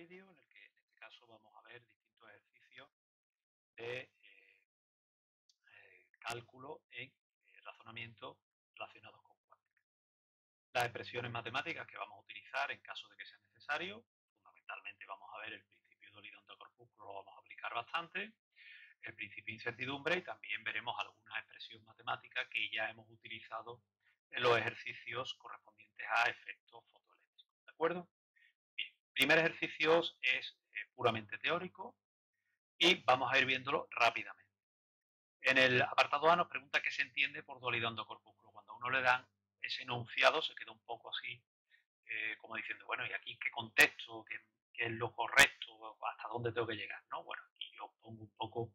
vídeo en el que en este caso vamos a ver distintos ejercicios de cálculo en razonamiento relacionados con cuántica. Las expresiones matemáticas que vamos a utilizar en caso de que sea necesario, fundamentalmente vamos a ver el principio de dualidad onda-corpúsculo, lo vamos a aplicar bastante, el principio de incertidumbre y también veremos alguna expresión matemática que ya hemos utilizado en los ejercicios correspondientes a efectos fotoeléctricos. ¿De acuerdo? Bien, el primer ejercicio es puramente teórico y vamos a ir viéndolo rápidamente. En el apartado A nos pregunta qué se entiende por dualidad onda-corpúsculo. Cuando a uno le dan ese enunciado se queda un poco así, como diciendo, bueno, ¿y aquí qué contexto? ¿Qué es lo correcto? ¿Hasta dónde tengo que llegar? ¿No? Bueno, aquí yo pongo un poco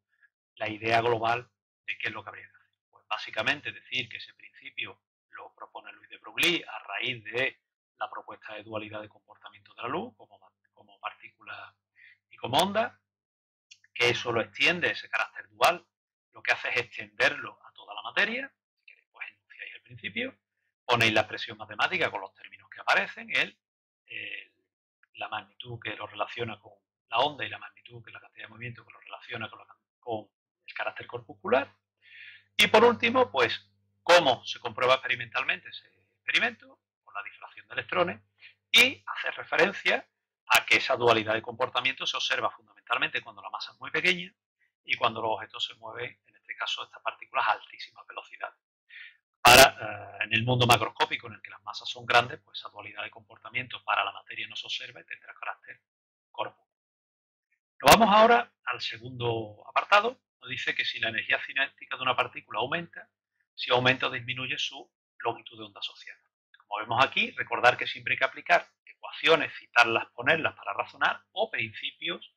la idea global de qué es lo que habría que hacer. Pues básicamente decir que ese principio lo propone Louis de Broglie a raíz de la propuesta de dualidad de comportamiento de la luz como partícula y como onda, que eso lo extiende, ese carácter dual, lo que hace es extenderlo a toda la materia. Si queréis, pues enunciáis el principio, ponéis la expresión matemática con los términos que aparecen, la magnitud que lo relaciona con la onda y la magnitud que es la cantidad de movimiento que lo relaciona con el carácter corpuscular. Y por último, pues, cómo se comprueba experimentalmente ese experimento, con la difracción de electrones, y hacer referencia a que esa dualidad de comportamiento se observa fundamentalmente cuando la masa es muy pequeña y cuando los objetos se mueven, en este caso, estas partículas a altísimas velocidades. En el mundo macroscópico, en el que las masas son grandes, pues esa dualidad de comportamiento para la materia no se observa y tendrá carácter corpúscular. Nos vamos ahora al segundo apartado. Nos dice que si la energía cinética de una partícula aumenta, si aumenta o disminuye su longitud de onda asociada. Como vemos aquí, recordar que siempre hay que aplicar ecuaciones, citarlas, ponerlas para razonar, o principios,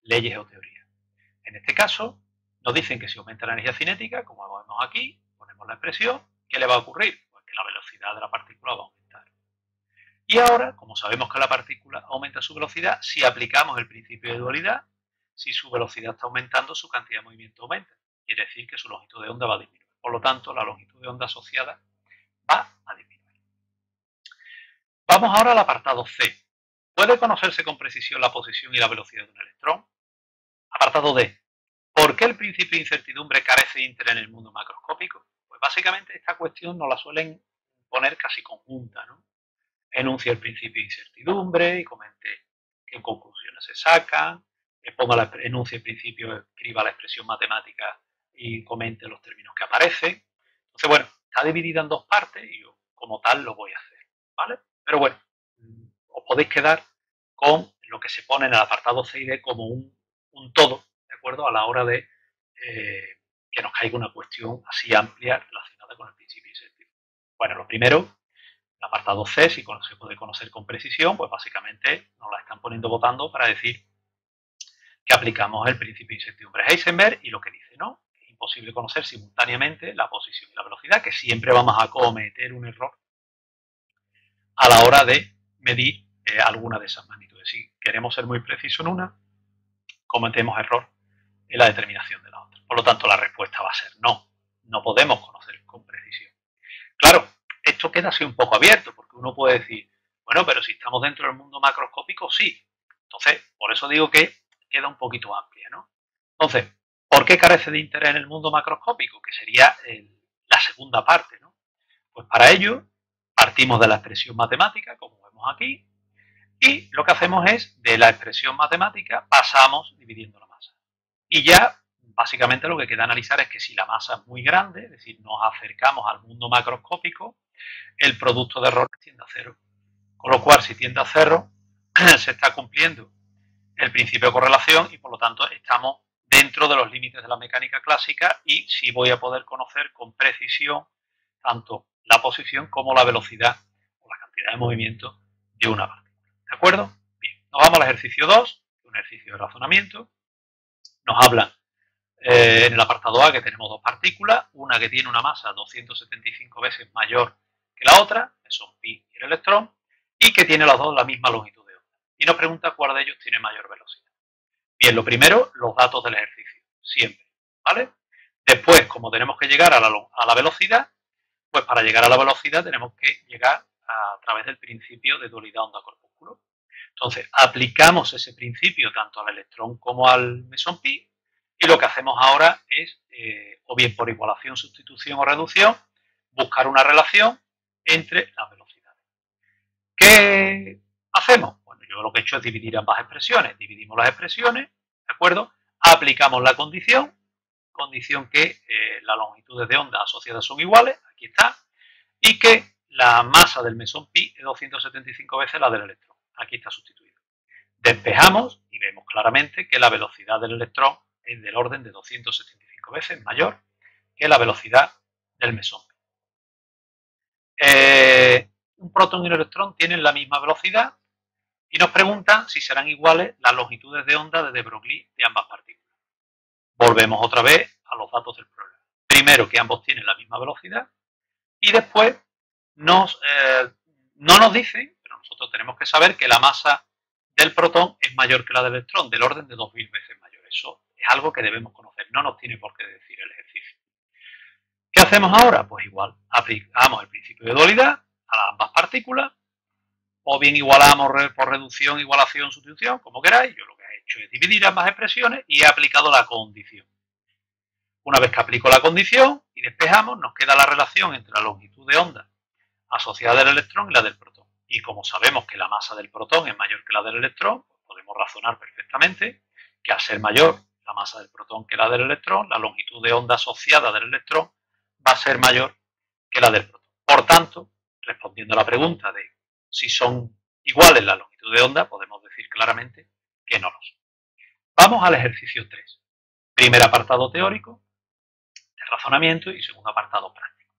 leyes o teorías. En este caso, nos dicen que si aumenta la energía cinética, como vemos aquí, ponemos la expresión, ¿qué le va a ocurrir? Pues que la velocidad de la partícula va a aumentar. Y ahora, como sabemos que la partícula aumenta su velocidad, si aplicamos el principio de dualidad, si su velocidad está aumentando, su cantidad de movimiento aumenta. Quiere decir que su longitud de onda va a disminuir. Por lo tanto, la longitud de onda asociada va a disminuir. Vamos ahora al apartado C. ¿Puede conocerse con precisión la posición y la velocidad de un electrón? Apartado D. ¿Por qué el principio de incertidumbre carece de interés en el mundo macroscópico? Pues básicamente esta cuestión nos la suelen poner casi conjunta, ¿no? Enuncia el principio de incertidumbre y comente qué conclusiones se sacan, enuncia el principio, escriba la expresión matemática y comente los términos que aparecen. Entonces, bueno, está dividida en dos partes y yo como tal lo voy a hacer, ¿vale? Pero bueno, os podéis quedar con lo que se pone en el apartado C y D como un todo, ¿de acuerdo? A la hora de que nos caiga una cuestión así amplia relacionada con el principio de incertidumbre. Bueno, lo primero, el apartado C, si se puede conocer con precisión, pues básicamente nos la están poniendo votando para decir que aplicamos el principio de incertidumbre de Heisenberg y lo que dice, ¿no? Es imposible conocer simultáneamente la posición y la velocidad, que siempre vamos a cometer un error a la hora de medir alguna de esas magnitudes. Si queremos ser muy precisos en una, cometemos error en la determinación de la otra. Por lo tanto, la respuesta va a ser no. No podemos conocer con precisión. Claro, esto queda así un poco abierto, porque uno puede decir, bueno, pero si estamos dentro del mundo macroscópico, sí. Entonces, por eso digo que queda un poquito amplia, ¿no? Entonces, ¿por qué carece de interés en el mundo macroscópico? Que sería la segunda parte, ¿no? Pues para ello partimos de la expresión matemática, como vemos aquí, y lo que hacemos es, de la expresión matemática, pasamos dividiendo la masa. Y ya, básicamente, lo que queda analizar es que si la masa es muy grande, es decir, nos acercamos al mundo macroscópico, el producto de errores tiende a cero. Con lo cual, si tiende a cero, se está cumpliendo el principio de correlación y, por lo tanto, estamos dentro de los límites de la mecánica clásica y sí voy a poder conocer con precisión tanto la posición como la velocidad o la cantidad de movimiento de una partícula. ¿De acuerdo? Bien, nos vamos al ejercicio 2, un ejercicio de razonamiento. Nos hablan en el apartado A que tenemos dos partículas, una que tiene una masa 275 veces mayor que la otra, que son pi y el electrón, y que tiene las dos la misma longitud de onda. Y nos pregunta cuál de ellos tiene mayor velocidad. Bien, lo primero, los datos del ejercicio, siempre, ¿vale? Después, como tenemos que llegar a la velocidad, pues para llegar a la velocidad tenemos que llegar a través del principio de dualidad onda-corpúsculo. Entonces, aplicamos ese principio tanto al electrón como al mesón pi, y lo que hacemos ahora es, o bien por igualación, sustitución o reducción, buscar una relación entre las velocidades. ¿Qué hacemos? Bueno, yo lo que he hecho es dividir ambas expresiones. Dividimos las expresiones, ¿de acuerdo? Aplicamos la condición que las longitudes de onda asociadas son iguales, aquí está, y que la masa del mesón pi es 275 veces la del electrón. Aquí está sustituido. Despejamos y vemos claramente que la velocidad del electrón es del orden de 275 veces mayor que la velocidad del mesón pi. Un protón y un electrón tienen la misma velocidad y nos preguntan si serán iguales las longitudes de onda de de Broglie de ambas partículas. Volvemos otra vez a los datos del problema. Primero, que ambos tienen la misma velocidad, y después no nos dicen, pero nosotros tenemos que saber que la masa del protón es mayor que la del electrón, del orden de 2000 veces mayor. Eso es algo que debemos conocer, no nos tiene por qué decir el ejercicio. ¿Qué hacemos ahora? Pues igual, aplicamos el principio de dualidad a ambas partículas, o bien igualamos por reducción, igualación, sustitución, como queráis. Yo lo que he hecho es dividir ambas expresiones y he aplicado la condición. Una vez que aplico la condición y despejamos, nos queda la relación entre la longitud de onda asociada del electrón y la del protón. Y como sabemos que la masa del protón es mayor que la del electrón, pues podemos razonar perfectamente que al ser mayor la masa del protón que la del electrón, la longitud de onda asociada del electrón va a ser mayor que la del protón. Por tanto, respondiendo a la pregunta de si son iguales la longitud de onda, podemos decir claramente que no lo son. Vamos al ejercicio 3. Primer apartado teórico de razonamiento y segundo apartado práctico.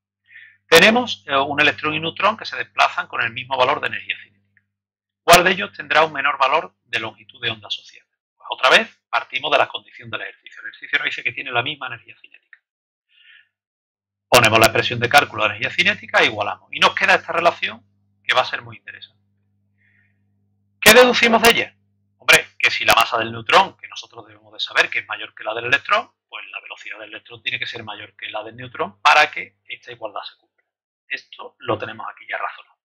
Tenemos un electrón y un neutrón que se desplazan con el mismo valor de energía cinética. ¿Cuál de ellos tendrá un menor valor de longitud de onda asociada? Pues otra vez partimos de la condición del ejercicio. El ejercicio nos dice que tiene la misma energía cinética. Ponemos la expresión de cálculo de energía cinética e igualamos. Y nos queda esta relación que va a ser muy interesante. ¿Qué deducimos de ella? Hombre, que si la masa del neutrón, que nosotros debemos de saber que es mayor que la del electrón, pues la velocidad del electrón tiene que ser mayor que la del neutrón para que esta igualdad se cumpla. Esto lo tenemos aquí ya razonado.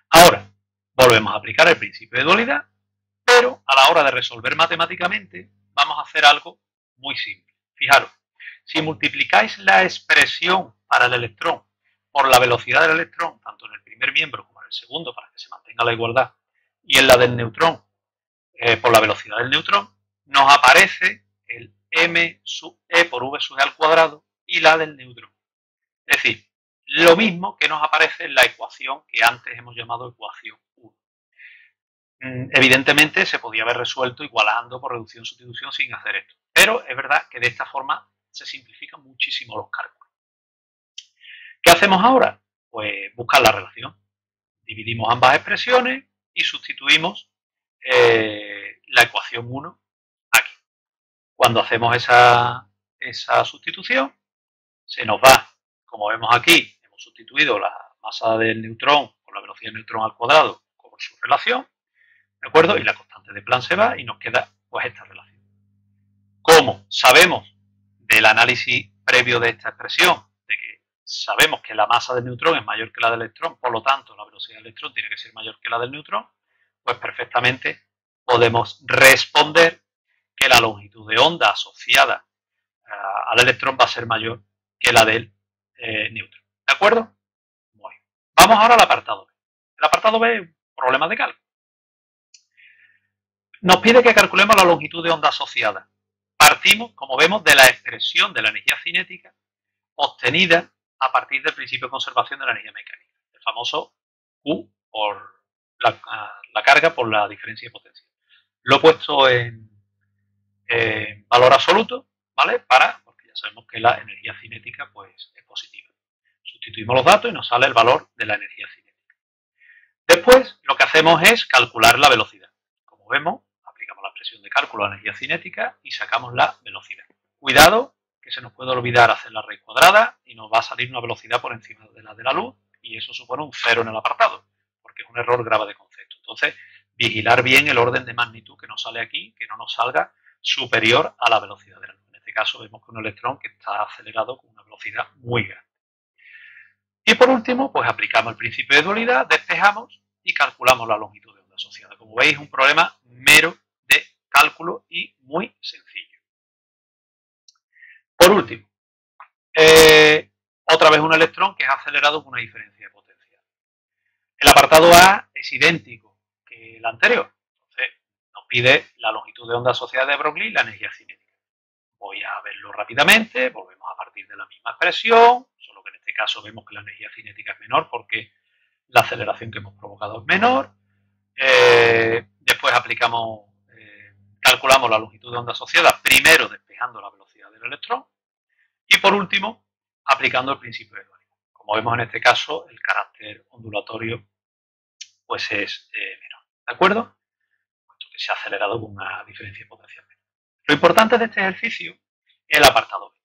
Ahora, volvemos a aplicar el principio de dualidad, pero a la hora de resolver matemáticamente vamos a hacer algo muy simple. Fijaros, si multiplicáis la expresión para el electrón por la velocidad del electrón, tanto en el primer miembro como en el segundo, para que se mantenga la igualdad, y en la del neutrón por la velocidad del neutrón, nos aparece el m sub e por v sub e al cuadrado y la del neutrón. Es decir, lo mismo que nos aparece en la ecuación que antes hemos llamado ecuación 1. Evidentemente se podía haber resuelto igualando por reducción sustitución sin hacer esto, pero es verdad que de esta forma se simplifican muchísimo los cálculos. ¿Qué hacemos ahora? Pues buscar la relación. Dividimos ambas expresiones y sustituimos la ecuación 1 aquí. Cuando hacemos esa sustitución, se nos va, como vemos aquí, hemos sustituido la masa del neutrón por la velocidad del neutrón al cuadrado por su relación, ¿de acuerdo? Y la constante de Planck se va y nos queda pues esta relación. Como sabemos del análisis previo de esta expresión, de que sabemos que la masa del neutrón es mayor que la del electrón, por lo tanto la velocidad del electrón tiene que ser mayor que la del neutrón, pues perfectamente podemos responder que la longitud de onda asociada al electrón va a ser mayor que la del neutrón. ¿De acuerdo? Muy bien. Vamos ahora al apartado B. El apartado B es un problema de cálculo. Nos pide que calculemos la longitud de onda asociada. Partimos, como vemos, de la expresión de la energía cinética obtenida a partir del principio de conservación de la energía mecánica, el famoso Q por la carga por la diferencia de potencia. Lo he puesto en valor absoluto, ¿vale? Porque ya sabemos que la energía cinética pues, es positiva. Sustituimos los datos y nos sale el valor de la energía cinética. Después, lo que hacemos es calcular la velocidad. Como vemos, aplicamos la expresión de cálculo a la energía cinética y sacamos la velocidad. Cuidado, que se nos puede olvidar hacer la raíz cuadrada y nos va a salir una velocidad por encima de la luz y eso supone un 0 en el apartado, porque es un error grave de concepto. Entonces, vigilar bien el orden de magnitud que nos sale aquí, que no nos salga superior a la velocidad de la luz. En este caso vemos que un electrón que está acelerado con una velocidad muy grande. Y por último, pues aplicamos el principio de dualidad, despejamos y calculamos la longitud de onda. onda asociada. Como veis, es un problema mero de cálculo y muy sencillo. Por último, otra vez un electrón que es acelerado con una diferencia de potencial. El apartado A es idéntico que el anterior. Entonces, nos pide la longitud de onda asociada de Broglie y la energía cinética. Voy a verlo rápidamente, volvemos a partir de la misma expresión, solo que en este caso vemos que la energía cinética es menor porque la aceleración que hemos provocado es menor. Después calculamos la longitud de onda asociada, primero despejando la velocidad del electrón y por último aplicando el principio de dualidad. Como vemos en este caso, el carácter ondulatorio pues es menor, ¿de acuerdo? Puesto que se ha acelerado con una diferencia de potencial menor. Lo importante de este ejercicio es el apartado B.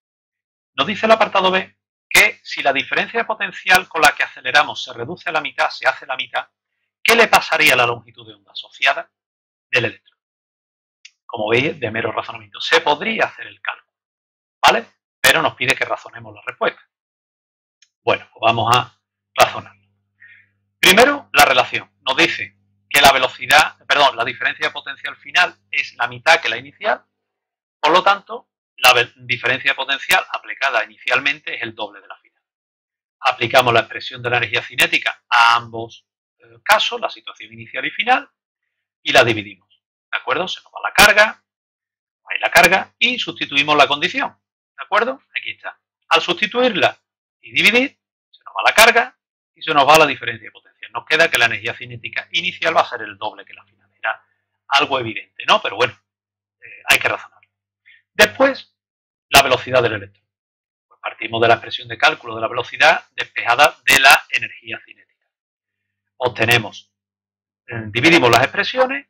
Nos dice el apartado B que si la diferencia de potencial con la que aceleramos se reduce a la mitad, se hace la mitad, ¿qué le pasaría a la longitud de onda asociada del electrón? Como veis, de mero razonamiento. Se podría hacer el cálculo, ¿vale? Pero nos pide que razonemos la respuesta. Bueno, pues vamos a razonar. Primero, la relación. Nos dice que la diferencia de potencial final es la mitad que la inicial, por lo tanto, la diferencia de potencial aplicada inicialmente es el doble de la final. Aplicamos la expresión de la energía cinética a ambos casos, la situación inicial y final, y la dividimos. ¿De acuerdo? Se nos va la carga, ahí la carga, y sustituimos la condición. ¿De acuerdo? Aquí está. Al sustituirla y dividir, se nos va la carga y se nos va la diferencia de potencial. Nos queda que la energía cinética inicial va a ser el doble que la final. Era algo evidente, ¿no? Pero bueno, hay que razonar. Después, la velocidad del electrón. Pues partimos de la expresión de cálculo de la velocidad despejada de la energía cinética. Obtenemos, dividimos las expresiones,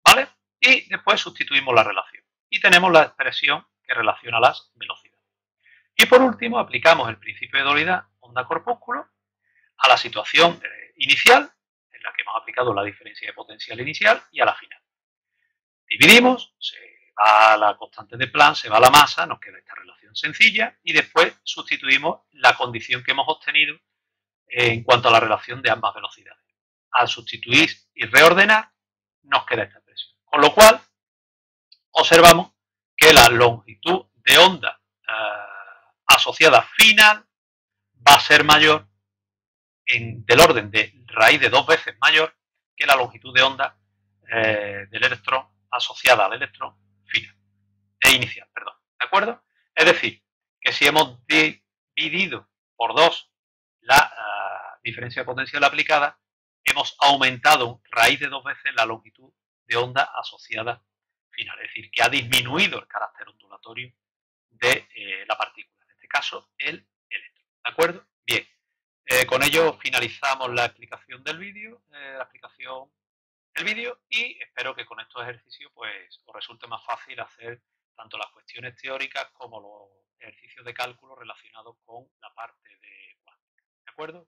¿vale? Y después sustituimos la relación. Y tenemos la expresión que relaciona las velocidades. Y por último, aplicamos el principio de dualidad onda-corpúsculo a la situación inicial, en la que hemos aplicado la diferencia de potencial inicial, y a la final. Dividimos, se va la constante de Planck, se va la masa, nos queda esta relación sencilla, y después sustituimos la condición que hemos obtenido en cuanto a la relación de ambas velocidades. Al sustituir y reordenar, nos queda esta expresión. Con lo cual, observamos que la longitud de onda asociada final va a ser mayor, del orden de raíz de 2 veces mayor que la longitud de onda del electrón asociada al electrón final, inicial, perdón. ¿De acuerdo? Es decir, que si hemos dividido por 2 la diferencia de potencial aplicada, hemos aumentado raíz de 2 veces la longitud de onda asociada final. Es decir, que ha disminuido el carácter ondulatorio de la partícula, en este caso el electrón. ¿De acuerdo? Bien. Con ello finalizamos la explicación del vídeo, y espero que con estos ejercicios pues os resulte más fácil hacer tanto las cuestiones teóricas como los ejercicios de cálculo relacionados con la parte de cuántica. ¿De acuerdo?